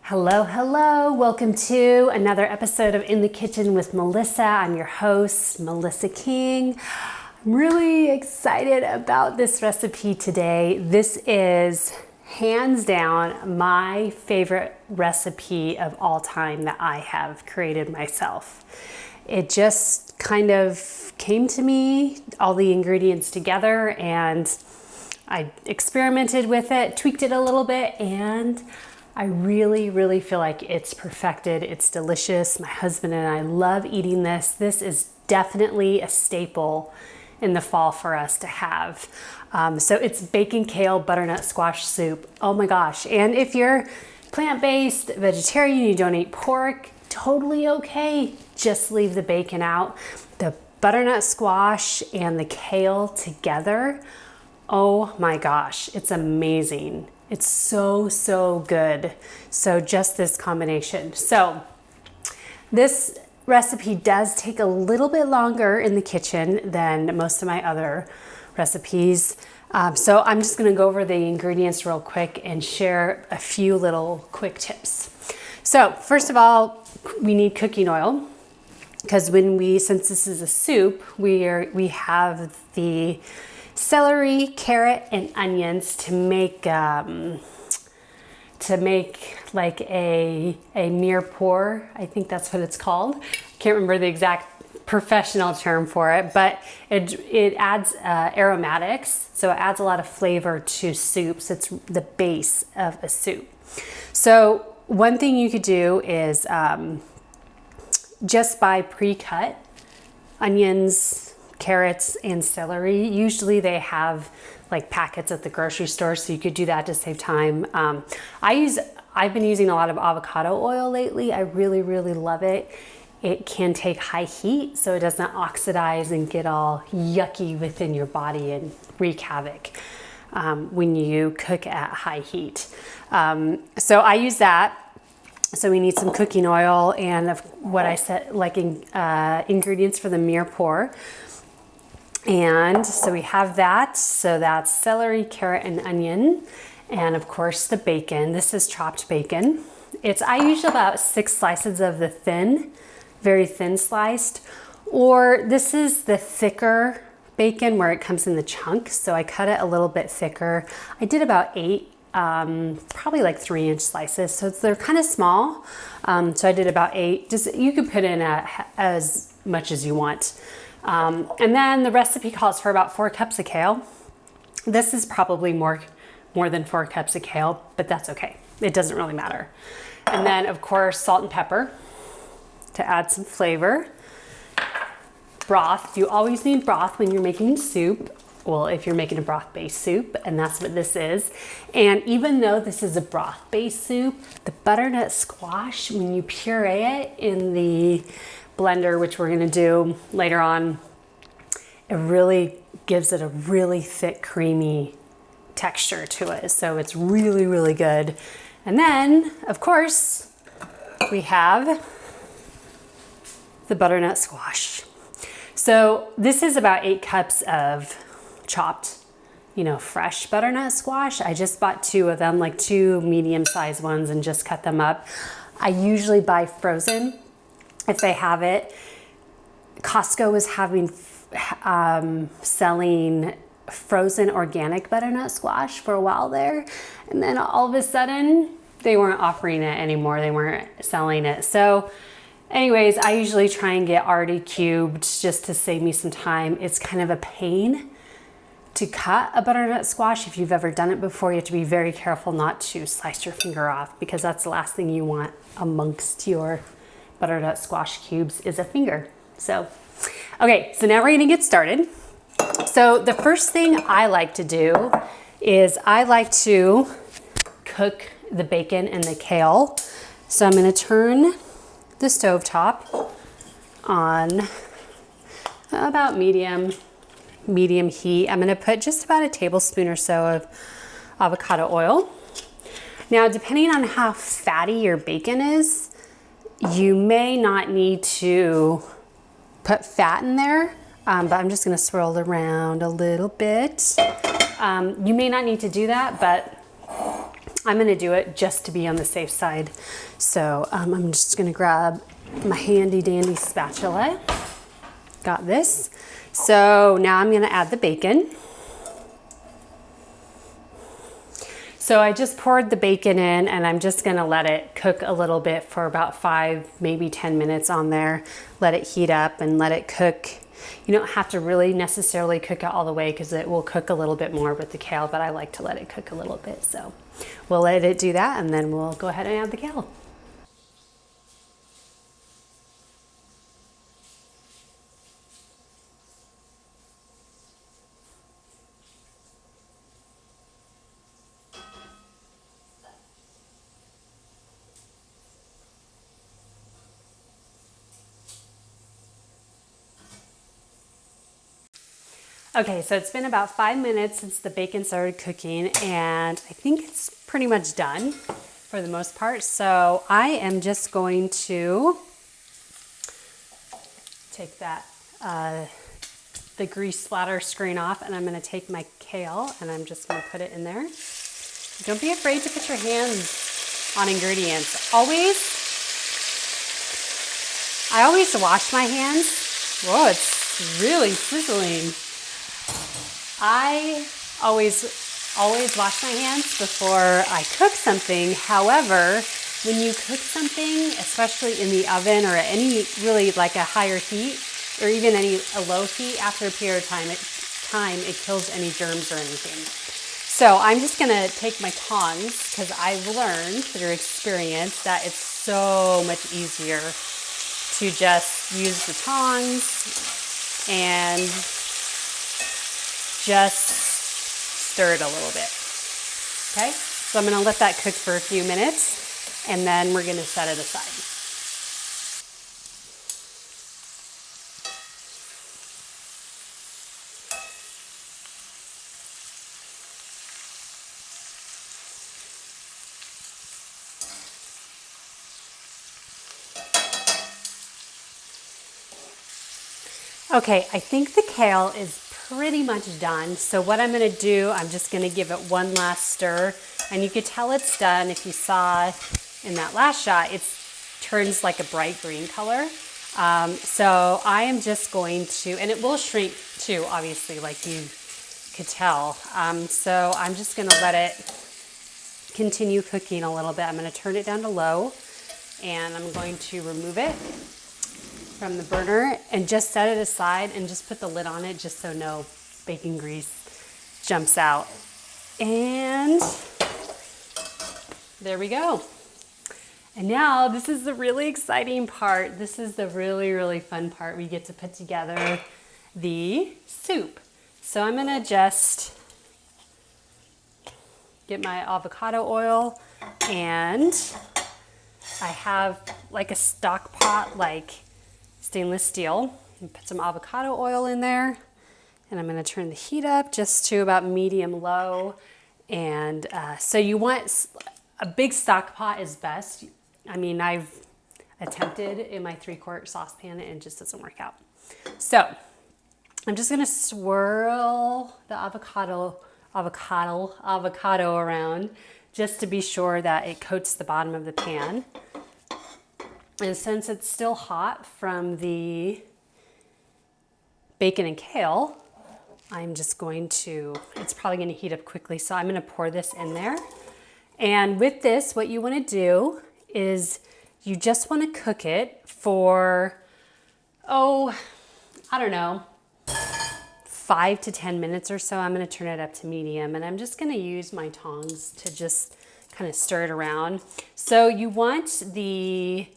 Hello, hello. Welcome to another episode of In the Kitchen with Melissa. I'm your host, Melissa King. I'm really excited about this recipe today. This is hands down my favorite recipe of all time that I have created myself. It just kind of came to me, all the ingredients together, and I experimented with it, tweaked it a little bit, and I really feel like it's perfected. It's delicious. My husband and I love eating this. This is definitely a staple in the fall for us to have. So it's bacon kale butternut squash soup. Oh my gosh. And if you're plant-based, vegetarian, you don't eat pork, totally okay. Just leave the bacon out. The butternut squash and the kale together, oh my gosh, it's amazing. It's so good. So just this combination. So this recipe does take a little bit longer in the kitchen than most of my other recipes. So I'm just gonna go over the ingredients real quick and share a few little quick tips. So first of all, we need cooking oil because since this is a soup, we have the celery, carrot, and onions to make like a mirepoix. I think that's what it's called. Can't remember the exact professional term for it, but it adds aromatics, so it adds a lot of flavor to soups. It's the base of a soup. So one thing you could do is just buy pre-cut onions, carrots, and celery. Usually they have like packets at the grocery store, so you could do that to save time. I've been using a lot of avocado oil lately. I really love it. It can take high heat, so it doesn't oxidize and get all yucky within your body and wreak havoc when you cook at high heat. So I use that. So we need some cooking oil and what I said, like ingredients for the mirepoix. And so we have that. So that's celery, carrot, and onion. And of course the bacon. This is chopped bacon. I use about 6 slices of the very thin sliced, or this is the thicker bacon where it comes in the chunks. So I cut it a little bit thicker. I did about 8, probably like 3-inch slices. So they're kind of small. So I did about 8. You could put in as much as you want. And then the recipe calls for about 4 cups of kale. This is probably more than 4 cups of kale, but that's okay. It doesn't really matter. And then of course, salt and pepper to add some flavor. Broth, you always need broth when you're making soup. Well, if you're making a broth-based soup, and that's what this is. And even though this is a broth-based soup, the butternut squash, when you puree it in the blender, which we're gonna do later on, it really gives it a really thick, creamy texture to it. So it's really good. And then, of course, we have the butternut squash. So this is about 8 cups of chopped, fresh butternut squash. I just bought 2 of them, like 2 medium-sized ones, and just cut them up. I usually buy frozen if they have it. Costco was selling frozen organic butternut squash for a while there, and then all of a sudden they weren't offering it anymore. They weren't selling it. So anyways, I usually try and get already cubed just to save me some time. It's kind of a pain to cut a butternut squash. If you've ever done it before, you have to be very careful not to slice your finger off, because that's the last thing you want amongst your butternut squash cubes is a finger. So, okay, so now we're gonna get started. So the first thing I like to do is I like to cook the bacon and the kale. So I'm gonna turn the stovetop on about medium heat. I'm gonna put just about a tablespoon or so of avocado oil. Now, depending on how fatty your bacon is, you may not need to put fat in there, but I'm just gonna swirl it around a little bit. You may not need to do that, but I'm gonna do it just to be on the safe side. So I'm just gonna grab my handy dandy spatula. Got this. So now I'm gonna add the bacon. So I just poured the bacon in and I'm just gonna let it cook a little bit for about 5, maybe 10 minutes on there. Let it heat up and let it cook. You don't have to really necessarily cook it all the way because it will cook a little bit more with the kale, but I like to let it cook a little bit. So we'll let it do that and then we'll go ahead and add the kale. Okay, so it's been about 5 minutes since the bacon started cooking and I think it's pretty much done for the most part. So I am just going to take that, the grease splatter screen off, and I'm gonna take my kale and I'm just gonna put it in there. Don't be afraid to put your hands on ingredients. I always wash my hands. Whoa, it's really sizzling. I always wash my hands before I cook something. However, when you cook something, especially in the oven or at any really like a higher heat or even a low heat, after a period of time, it kills any germs or anything. So I'm just gonna take my tongs because I've learned through experience that it's so much easier to just use the tongs and just stir it a little bit. Okay, so I'm gonna let that cook for a few minutes and then we're gonna set it aside. Okay, I think the kale is pretty much done. So what I'm gonna do, I'm just gonna give it one last stir, and you could tell it's done. If you saw in that last shot, it turns like a bright green color. So I am just going to, and it will shrink too, obviously, like you could tell. So I'm just gonna let it continue cooking a little bit. I'm gonna turn it down to low, and I'm going to remove it from the burner and just set it aside and just put the lid on it just so no bacon grease jumps out. And there we go. And now this is the really exciting part. This is the really, really fun part. We get to put together the soup. So I'm gonna just get my avocado oil, and I have like a stock pot, like stainless steel, and put some avocado oil in there, and I'm going to turn the heat up just to about medium low. And so you want a big stock pot is best. I mean, I've attempted in my 3-quart saucepan and it just doesn't work out. So I'm just going to swirl the avocado around just to be sure that it coats the bottom of the pan. And since it's still hot from the bacon and kale, I'm just going to, it's probably going to heat up quickly, so I'm going to pour this in there. And with this, what you want to do is you just want to cook it for, I don't know, 5 to 10 minutes or so. I'm going to turn it up to medium, and I'm just going to use my tongs to just kind of stir it around. So you want the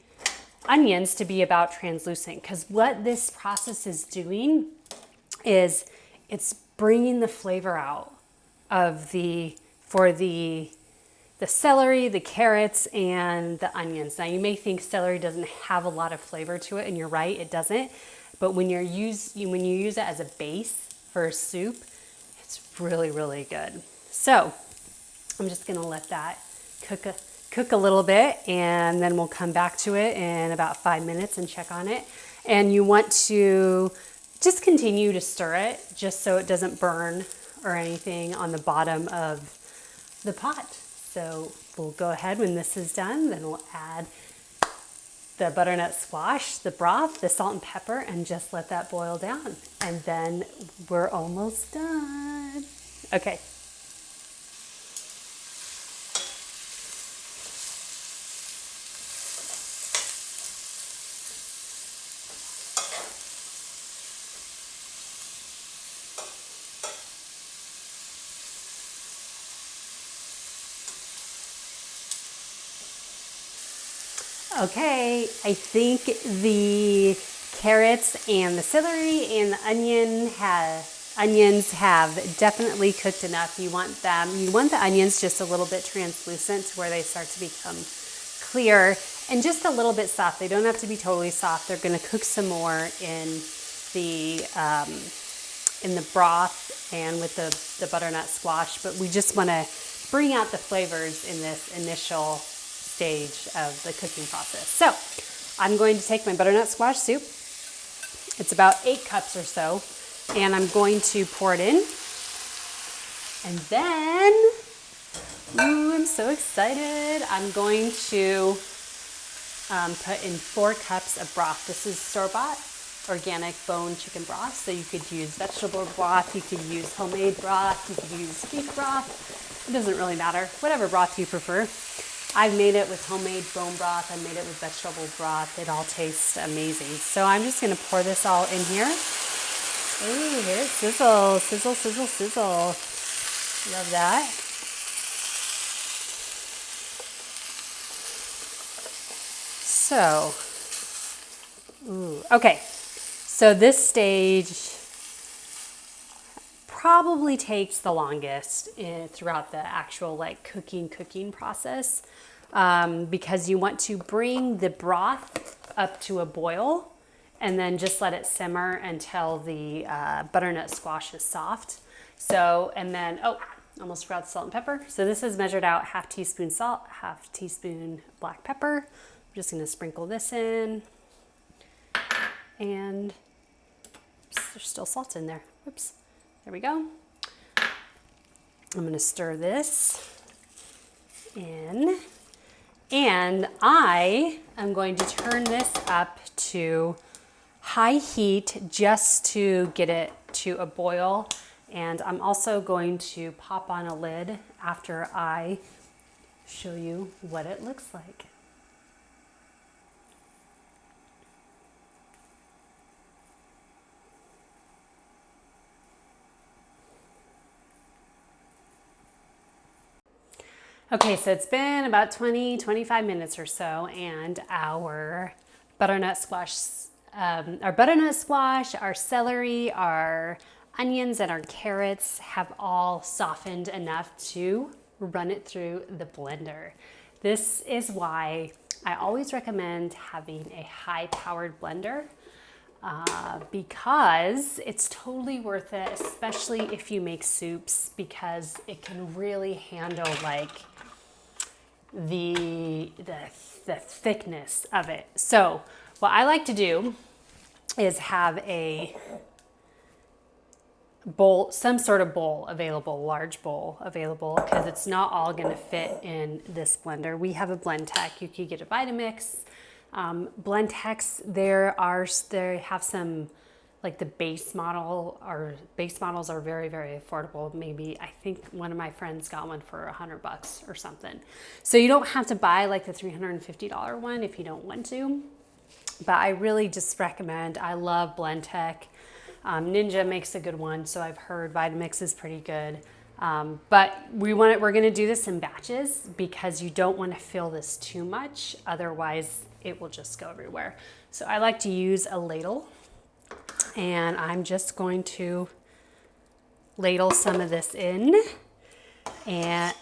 onions to be about translucent, because what this process is doing is it's bringing the flavor out of the celery, the carrots, and the onions. Now you may think celery doesn't have a lot of flavor to it, and you're right, it doesn't. But when you use it as a base for a soup, it's really, really good. So I'm just gonna let that cook a little bit, and then we'll come back to it in about 5 minutes and check on it. And you want to just continue to stir it just so it doesn't burn or anything on the bottom of the pot. So we'll go ahead when this is done, then we'll add the butternut squash, the broth, the salt and pepper, and just let that boil down. And then we're almost done. Okay. Okay, I think the carrots and the celery and the onions have definitely cooked enough. You want the onions just a little bit translucent to where they start to become clear and just a little bit soft. They don't have to be totally soft. They're gonna cook some more in the broth and with the butternut squash, but we just wanna bring out the flavors in this initial stage of the cooking process. So I'm going to take my butternut squash soup. It's about 8 cups or so, and I'm going to pour it in. And then, ooh, I'm so excited. I'm going to put in 4 cups of broth. This is store-bought organic bone chicken broth. So you could use vegetable broth, you could use homemade broth, you could use beef broth. It doesn't really matter, whatever broth you prefer. I've made it with homemade bone broth. I made it with vegetable broth. It all tastes amazing. So I'm just going to pour this all in here. Ooh, here it sizzles, sizzle, sizzle, sizzle. Love that. So, ooh, okay. So this stage probably takes the longest throughout the actual like cooking process, because you want to bring the broth up to a boil and then just let it simmer until the butternut squash is soft. So, and then, oh, almost forgot the salt and pepper. So this is measured out 1/2 teaspoon salt, 1/2 teaspoon black pepper. I'm just gonna sprinkle this in, and oops, there's still salt in there. Oops. There we go. I'm going to stir this in, and I am going to turn this up to high heat just to get it to a boil. And I'm also going to pop on a lid after I show you what it looks like. Okay, so it's been about 20-25 minutes or so, and our butternut squash, our celery, our onions, and our carrots have all softened enough to run it through the blender. This is why I always recommend having a high-powered blender, because it's totally worth it, especially if you make soups, because it can really handle like the thickness of it. So what I like to do is have a bowl, some sort of bowl available, large bowl available, because it's not all going to fit in this blender. We have a Blendtec. You could get a Vitamix. Blendtecs, they have some, like the base model, or base models are very, very affordable. Maybe, I think one of my friends got one for $100 or something. So you don't have to buy like the $350 one if you don't want to. But I really just recommend, I love Blendtec. Ninja makes a good one, so I've heard Vitamix is pretty good. But we're gonna do this in batches because you don't wanna fill this too much, otherwise it will just go everywhere. So I like to use a ladle, and I'm just going to ladle some of this in the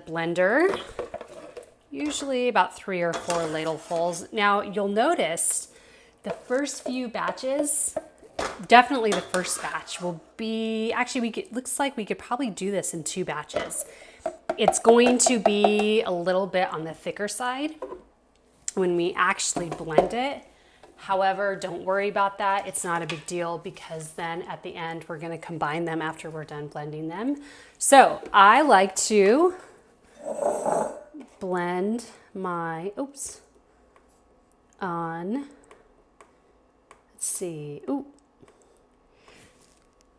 blender, usually about 3 or 4 ladlefuls. Now you'll notice the first few batches, definitely the first batch will be, actually looks like we could probably do this in 2 batches. It's going to be a little bit on the thicker side when we actually blend it. However, don't worry about that. It's not a big deal, because then at the end, we're gonna combine them after we're done blending them. So I like to blend my, let's see,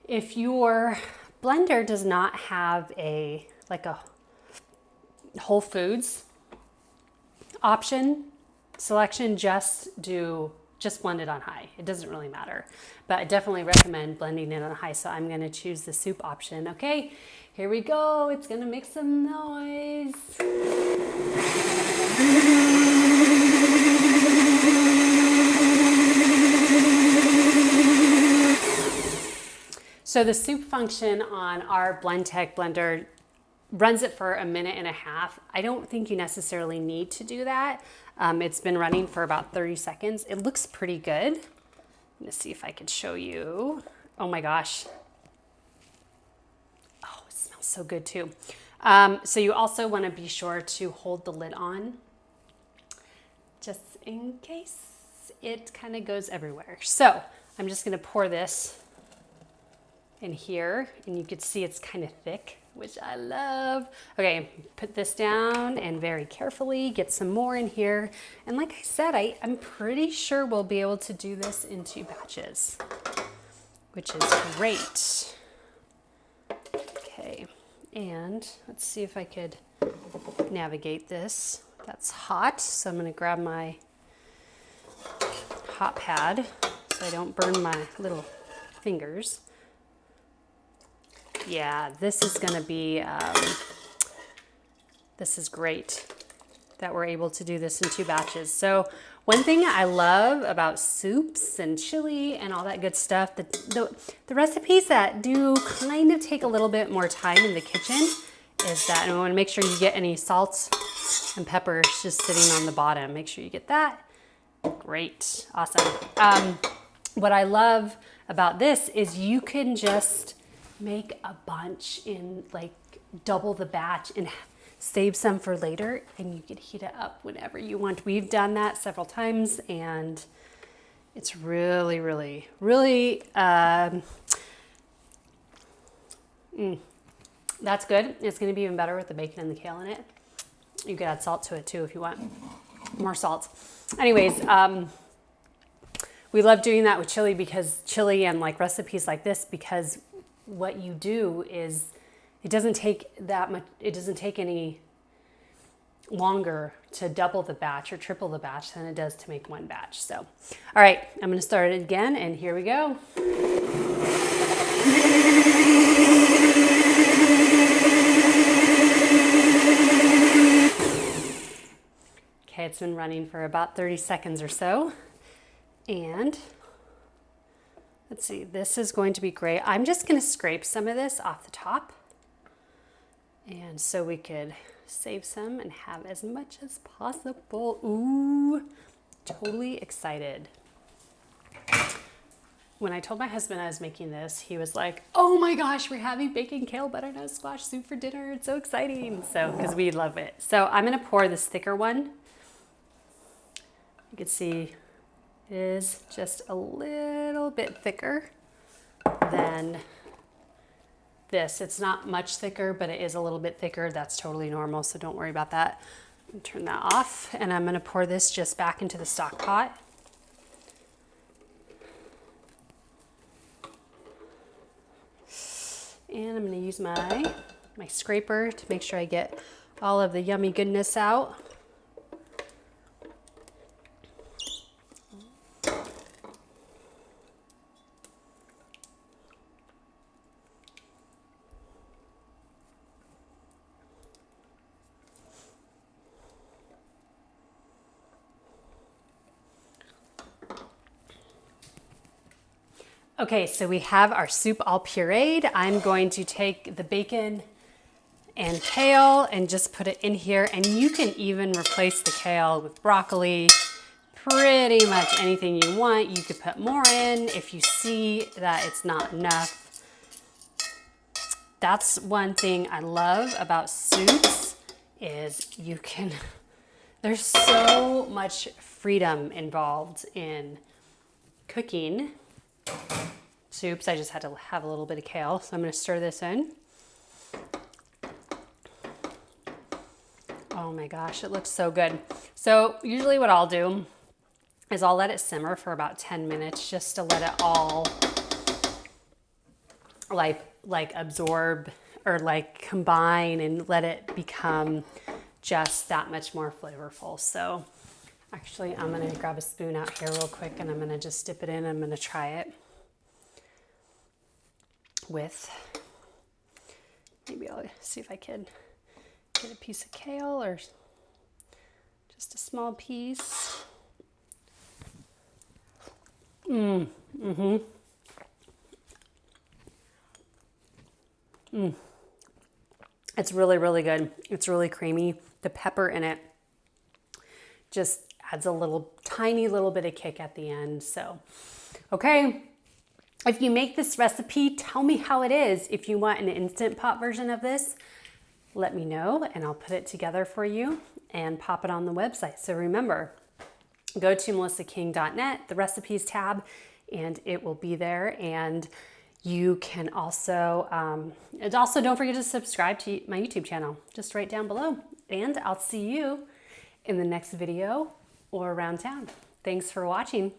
if your blender does not have a Whole Foods selection, just blend it on high. It doesn't really matter, but I definitely recommend blending it on high. So I'm going to choose the soup option. Okay, here we go. It's going to make some noise. So the soup function on our BlendTech blender runs it for 1.5 minutes. I don't think you necessarily need to do that. It's been running for about 30 seconds. It looks pretty good. I'm gonna see if I can show you. Oh my gosh. Oh, it smells so good too. So you also want to be sure to hold the lid on just in case it kind of goes everywhere. So I'm just gonna pour this in here, and you can see it's kind of thick, which I love. Okay, put this down and very carefully get some more in here. And like I said, I'm pretty sure we'll be able to do this in 2 batches, which is great. Okay, and let's see if I could navigate this. That's hot, so I'm gonna grab my hot pad so I don't burn my little fingers. Yeah, this is gonna be, this is great that we're able to do this in 2 batches. So one thing I love about soups and chili and all that good stuff, the recipes that do kind of take a little bit more time in the kitchen, is that, and I wanna make sure you get any salt and peppers just sitting on the bottom. Make sure you get that. Great, awesome. What I love about this is you can just make a bunch in like double the batch and save some for later, and you can heat it up whenever you want. We've done that several times, and it's really, really, really, that's good. It's gonna be even better with the bacon and the kale in it. You could add salt to it too if you want more salt. Anyways, we love doing that with chili and like recipes like this, because what you do is it doesn't take any longer to double the batch or triple the batch than it does to make 1 batch. So, all right, I'm gonna start it again, and here we go. Okay, it's been running for about 30 seconds or so, and let's see, this is going to be great. I'm just gonna scrape some of this off the top, and so we could save some and have as much as possible. Ooh, totally excited. When I told my husband I was making this, he was like, oh my gosh, we're having bacon, kale, butternut squash soup for dinner. It's so exciting. So, because we love it. So I'm gonna pour this thicker one. You can see it is just a little bit thicker than this. It's not much thicker, but it is a little bit thicker. That's totally normal, so don't worry about that. Turn that off, and I'm gonna pour this just back into the stock pot. And I'm gonna use my scraper to make sure I get all of the yummy goodness out. Okay, so we have our soup all pureed. I'm going to take the bacon and kale and just put it in here, and you can even replace the kale with broccoli, pretty much anything you want. You could put more in if you see that it's not enough. That's one thing I love about soups, is there's so much freedom involved in cooking soups. I just had to have a little bit of kale, so I'm going to stir this in. Oh my gosh, it looks so good. So usually what I'll do is I'll let it simmer for about 10 minutes just to let it all like absorb or like combine and let it become just that much more flavorful. So actually I'm gonna grab a spoon out here real quick and I'm gonna just dip it in. I'm gonna try it with, maybe I'll see if I can get a piece of kale or just a small piece. It's really, really good. It's really creamy. The pepper in it just adds a little, tiny little bit of kick at the end. So, okay. If you make this recipe, tell me how it is. If you want an Instant Pot version of this, let me know and I'll put it together for you and pop it on the website. So remember, go to melissaking.net, the recipes tab, and it will be there. And you can also, don't forget to subscribe to my YouTube channel, just right down below. And I'll see you in the next video or around town. Thanks for watching.